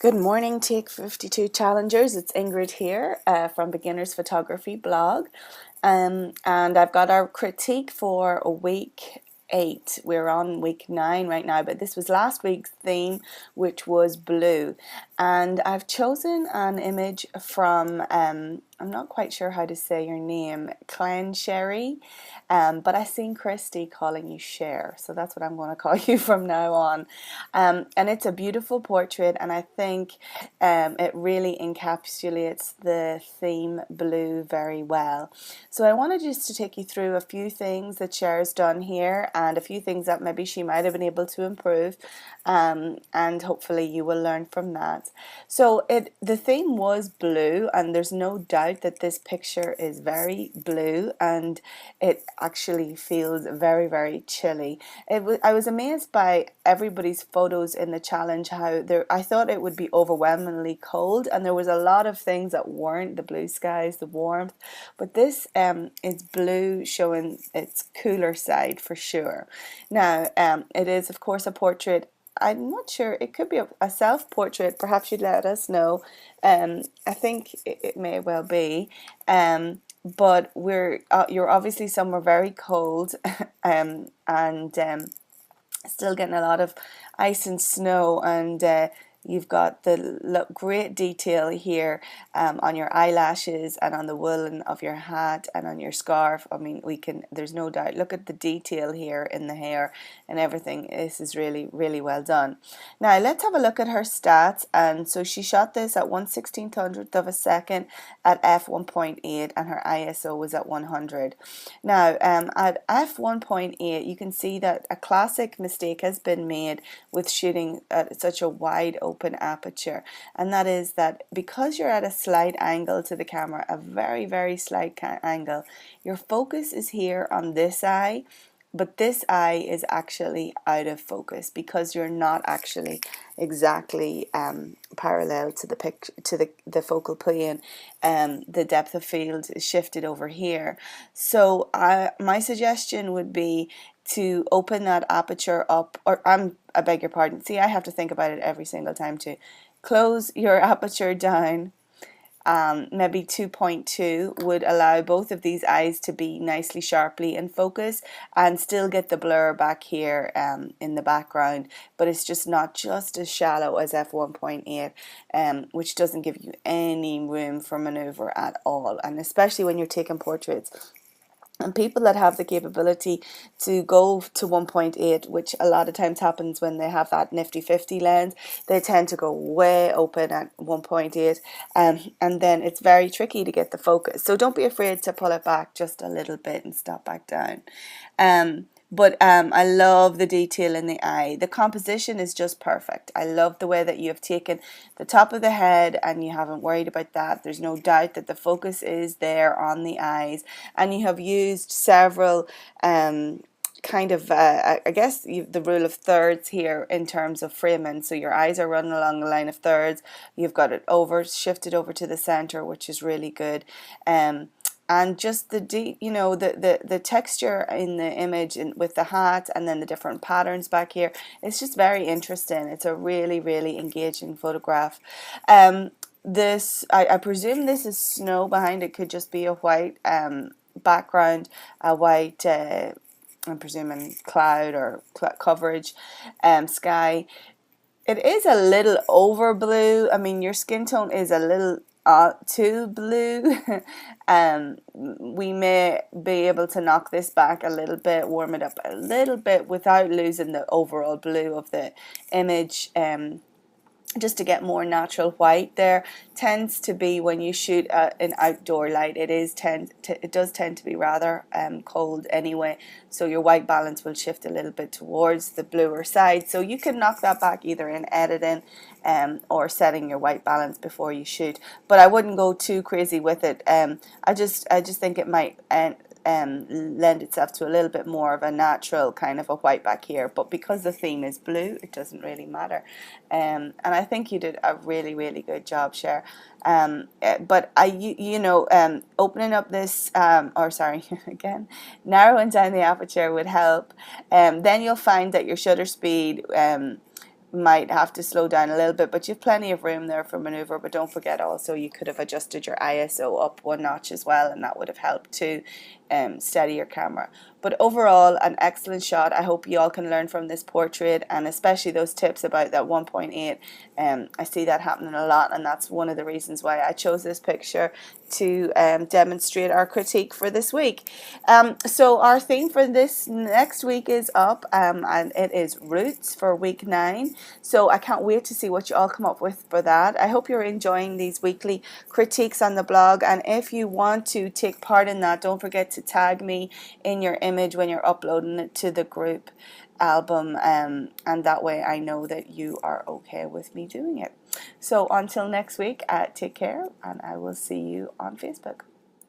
Good morning, Take 52 Challengers. It's Ingrid here from Beginners Photography blog. And I've got our critique for week 8. We're on week 9 right now, but this was last week's theme, which was blue. And I've chosen an image from, I'm not quite sure how to say your name, Clan Sherry. But I seen Christy calling you Cher, so that's what I'm going to call you from now on. And it's a beautiful portrait, and I think it really encapsulates the theme blue very well. So I wanted just to take you through a few things that Cher's done here, and a few things that maybe she might have been able to improve, and hopefully you will learn from that. So the theme was blue, and there's no doubt that this picture is very blue, and it actually feels very, very chilly. I was amazed by everybody's photos in the challenge, how I thought it would be overwhelmingly cold, and there was a lot of things that weren't: the blue skies, the warmth, but this is blue, showing its cooler side for sure. Now it is of course a portrait. I'm not sure, it could be a self-portrait. Perhaps you'd let us know. I think it may well be. But you're obviously somewhere very cold, and still getting a lot of ice and snow, and you've got the great detail here on your eyelashes and on the woolen of your hat and on your scarf. I mean, there's no doubt. Look at the detail here in the hair and everything. This is really, really well done. Now, let's have a look at her stats. And so she shot this at 1/1600th of a second at f1.8, and her ISO was at 100. Now, at f1.8, you can see that a classic mistake has been made with shooting at such a wide open aperture, and that is that because you're at a slight angle to the camera, a very, very slight angle, your focus is here on this eye, but this eye is actually out of focus because you're not actually exactly parallel to the picture, to the focal plane. The depth of field is shifted over here. So my suggestion would be to open that aperture up, or I beg your pardon. See, I have to think about it every single time too. Close your aperture down. Maybe 2.2 would allow both of these eyes to be nicely sharply in focus and still get the blur back here in the background, but it's just not just as shallow as f1.8, which doesn't give you any room for maneuver at all, and especially when you're taking portraits. And people that have the capability to go to 1.8, which a lot of times happens when they have that nifty 50 lens, they tend to go way open at 1.8, and then it's very tricky to get the focus. So don't be afraid to pull it back just a little bit and stop back down. But I love the detail in the eye. The composition is just perfect. I love the way that you have taken the top of the head and you haven't worried about that. There's no doubt that the focus is there on the eyes, and you have used several kind of I guess the rule of thirds here in terms of framing. So your eyes are running along the line of thirds. You've got it shifted over to the center, which is really good. And just the texture in the image with the hat and then the different patterns back here, it's just very interesting. It's a really, really engaging photograph. I presume this is snow behind it. Could just be a white background, a white I'm presuming cloud or coverage, sky. It is a little over blue. I mean, your skin tone is a little too blue. We may be able to knock this back a little bit, warm it up a little bit without losing the overall blue of the image. Just to get more natural white. There tends to be, when you shoot an outdoor light, it does tend to be rather cold anyway, so your white balance will shift a little bit towards the bluer side. So you can knock that back either in editing or setting your white balance before you shoot, but I wouldn't go too crazy with it. I just think it might lend itself to a little bit more of a natural kind of a white back here, but because the theme is blue, it doesn't really matter. And I think you did a really, really good job, Cher. But opening up this, again, narrowing down the aperture would help. Then you'll find that your shutter speed might have to slow down a little bit, but you've plenty of room there for maneuver. But don't forget also you could have adjusted your ISO up one notch as well, and that would have helped to steady your camera. But overall, an excellent shot. I hope you all can learn from this portrait, and especially those tips about that 1.8. I see that happening a lot, and that's one of the reasons why I chose this picture to demonstrate our critique for this week. So our theme for this next week is up, and it is roots for week 9. So I can't wait to see what you all come up with for that. I hope you're enjoying these weekly critiques on the blog, and if you want to take part in that, don't forget to tag me in your image when you're uploading it to the group album, and that way I know that you are okay with me doing it. So until next week, take care, and I will see you on Facebook.